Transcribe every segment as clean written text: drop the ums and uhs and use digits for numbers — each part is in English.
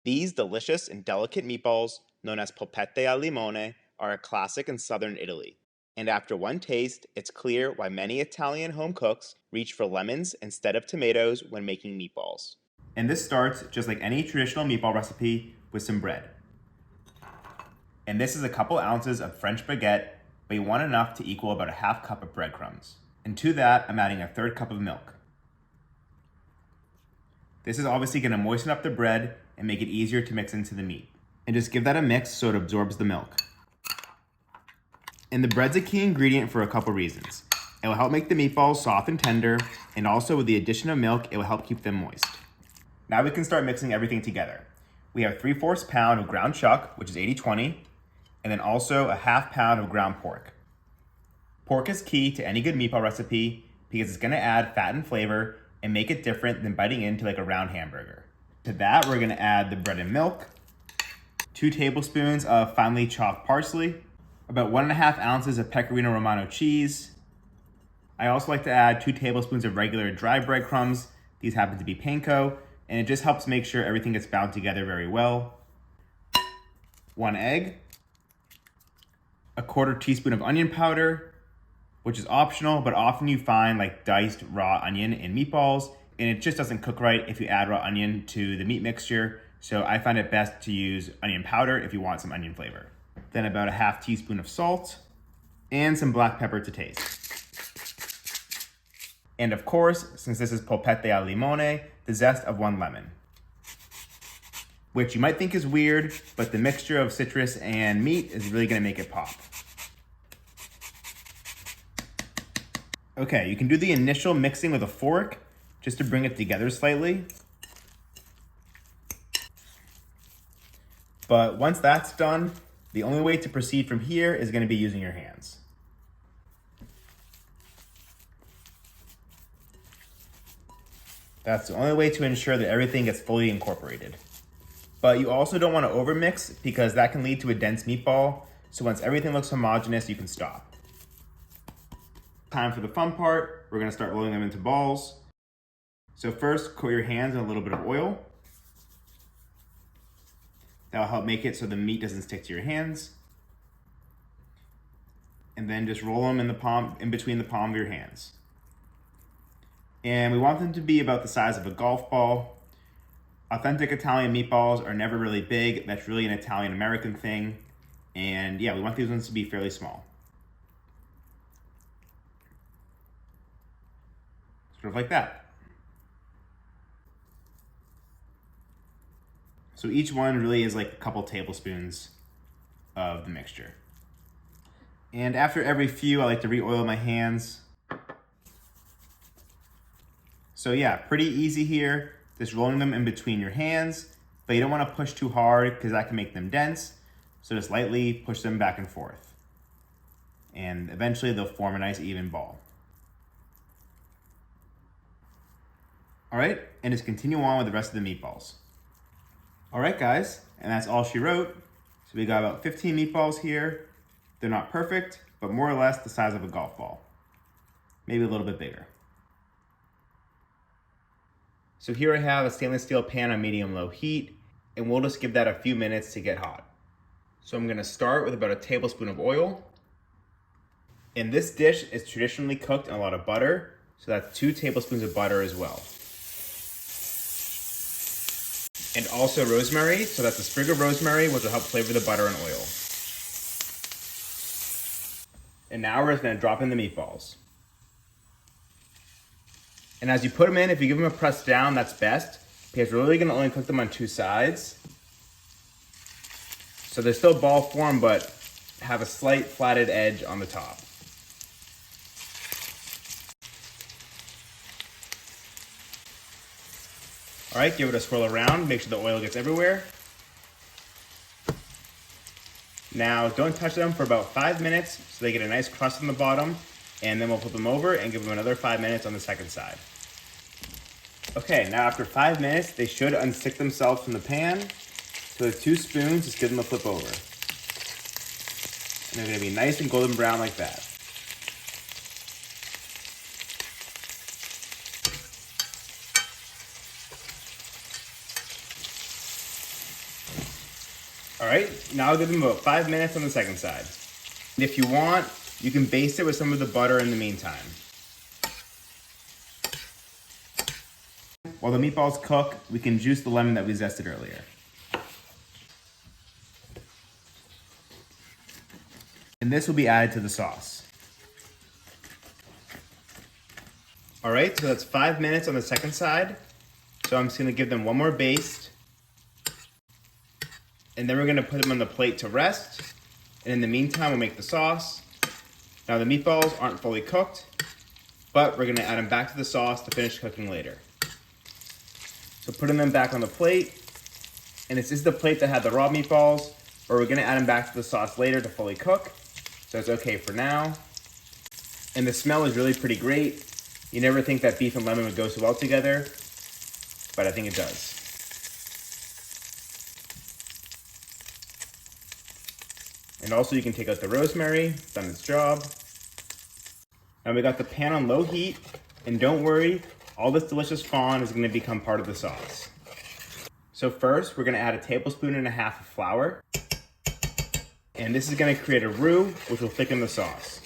These delicious and delicate meatballs, known as polpette al limone, are a classic in southern Italy. And after one taste, it's clear why many Italian home cooks reach for lemons instead of tomatoes when making meatballs. And this starts just like any traditional meatball recipe with some bread. And this is a couple ounces of French baguette, but you want enough to equal about a half cup of breadcrumbs. And to that, I'm adding a third cup of milk. This is obviously going to moisten up the bread and make it easier to mix into the meat. And just give that a mix so it absorbs the milk. And the bread's a key ingredient for a couple reasons. It will help make the meatballs soft and tender, and also with the addition of milk, it will help keep them moist. Now we can start mixing everything together. We have 3/4 pound of ground chuck, which is 80/20, and then also a half pound of ground pork. Pork is key to any good meatball recipe because it's going to add fat and flavor and make it different than biting into like a round hamburger. To that, we're going to add the bread and milk, 2 tablespoons of finely chopped parsley, about 1.5 ounces of Pecorino Romano cheese. I also like to add 2 tablespoons of regular dry breadcrumbs. These happen to be panko, and it just helps make sure everything gets bound together very well. 1 egg, a 1/4 teaspoon of onion powder, which is optional, but often you find like diced raw onion in meatballs, and it just doesn't cook right if you add raw onion to the meat mixture. So I find it best to use onion powder if you want some onion flavor. Then about a 1/2 teaspoon of salt and some black pepper to taste. And of course, since this is polpette al limone, the zest of 1 lemon. Which you might think is weird, but the mixture of citrus and meat is really gonna make it pop. Okay, you can do the initial mixing with a fork just to bring it together slightly. But once that's done, the only way to proceed from here is going to be using your hands. That's the only way to ensure that everything gets fully incorporated. But you also don't want to overmix because that can lead to a dense meatball. So once everything looks homogenous, you can stop. Time for the fun part. We're going to start rolling them into balls. So first, coat your hands in a little bit of oil. That'll help make it so the meat doesn't stick to your hands. And then just roll them in between the palm of your hands. And we want them to be about the size of a golf ball. Authentic Italian meatballs are never really big. That's really an Italian American thing. And yeah, we want these ones to be fairly small. Sort of like that. So each one really is like a couple tablespoons of the mixture. And after every few, I like to re-oil my hands. So yeah, pretty easy here. Just rolling them in between your hands, but you don't want to push too hard because that can make them dense. So just lightly push them back and forth. And eventually they'll form a nice even ball. All right, and just continue on with the rest of the meatballs. All right, guys, and that's all she wrote. So we got about 15 meatballs here. They're not perfect, but more or less the size of a golf ball. Maybe a little bit bigger. So here I have a stainless steel pan on medium-low heat, and we'll just give that a few minutes to get hot. So I'm gonna start with about a tablespoon of oil. And this dish is traditionally cooked in a lot of butter, so that's 2 tablespoons of butter as well. And also rosemary, so that's a sprig of rosemary, which will help flavor the butter and oil. And now we're just gonna drop in the meatballs. And as you put them in, if you give them a press down, that's best, because we're really gonna only cook them on 2 sides. So they're still ball form, but have a slight flatted edge on the top. All right, give it a swirl around, make sure the oil gets everywhere. Now, don't touch them for about 5 minutes so they get a nice crust on the bottom, and then we'll flip them over and give them another 5 minutes on the second side. Okay, now after 5 minutes, they should unstick themselves from the pan. So with 2 spoons, just give them a flip over. And they're gonna be nice and golden brown like that. All right, now I'll give them about 5 minutes on the second side. And if you want, you can baste it with some of the butter in the meantime. While the meatballs cook, we can juice the lemon that we zested earlier. And this will be added to the sauce. All right, so that's 5 minutes on the second side. So I'm just gonna give them one more baste. And then we're gonna put them on the plate to rest. And in the meantime, we'll make the sauce. Now the meatballs aren't fully cooked, but we're gonna add them back to the sauce to finish cooking later. So putting them back on the plate, and this is the plate that had the raw meatballs, but we're gonna add them back to the sauce later to fully cook. So it's okay for now. And the smell is really pretty great. You never think that beef and lemon would go so well together, but I think it does. And also you can take out the rosemary, it's done its job. Now we got the pan on low heat, and don't worry, all this delicious fond is gonna become part of the sauce. So first, we're gonna add 1.5 tablespoons of flour. And this is gonna create a roux, which will thicken the sauce.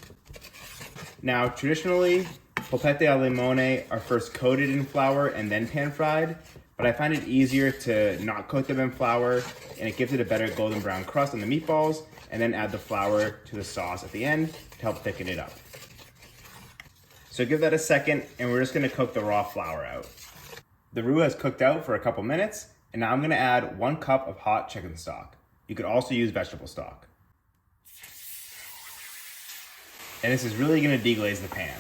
Now, traditionally, Polpette al Limone are first coated in flour and then pan fried, but I find it easier to not coat them in flour, and it gives it a better golden brown crust on the meatballs, and then add the flour to the sauce at the end to help thicken it up. So give that a second, and we're just gonna cook the raw flour out. The roux has cooked out for a couple minutes, and now I'm gonna add 1 cup of hot chicken stock. You could also use vegetable stock. And this is really gonna deglaze the pan.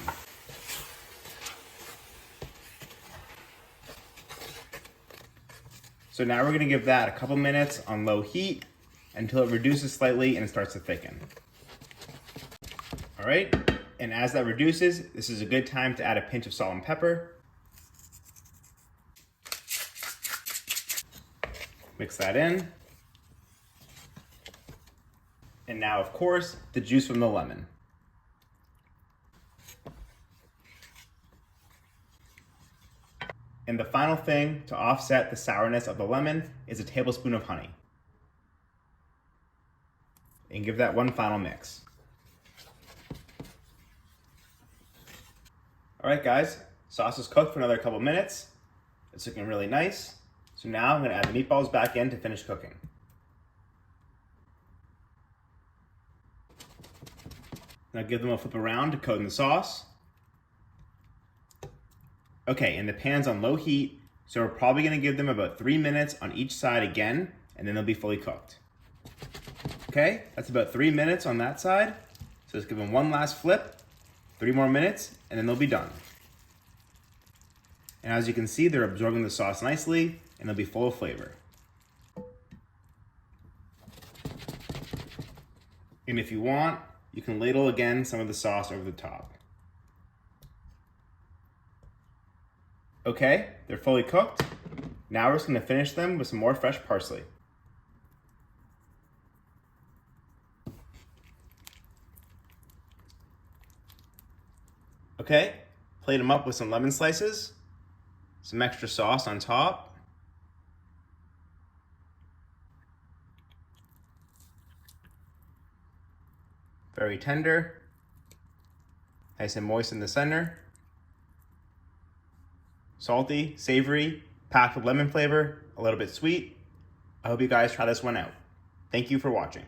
So now we're gonna give that a couple minutes on low heat until it reduces slightly and it starts to thicken. All right, and as that reduces, this is a good time to add a pinch of salt and pepper. Mix that in. And now, of course, the juice from the lemon. And the final thing to offset the sourness of the lemon is 1 tablespoon of honey. And give that one final mix. All right, guys, sauce is cooked for another couple minutes. It's looking really nice. So now I'm gonna add the meatballs back in to finish cooking. Now give them a flip around to coat in the sauce. Okay, and the pan's on low heat, so we're probably gonna give them about 3 minutes on each side again, and then they'll be fully cooked. Okay, that's about 3 minutes on that side. So let's give them one last flip, 3 more minutes, and then they'll be done. And as you can see, they're absorbing the sauce nicely, and they'll be full of flavor. And if you want, you can ladle again some of the sauce over the top. Okay, they're fully cooked. Now we're just gonna finish them with some more fresh parsley. Okay, plate them up with some lemon slices, some extra sauce on top. Very tender, nice and moist in the center. Salty, savory, packed with lemon flavor, a little bit sweet. I hope you guys try this one out. Thank you for watching.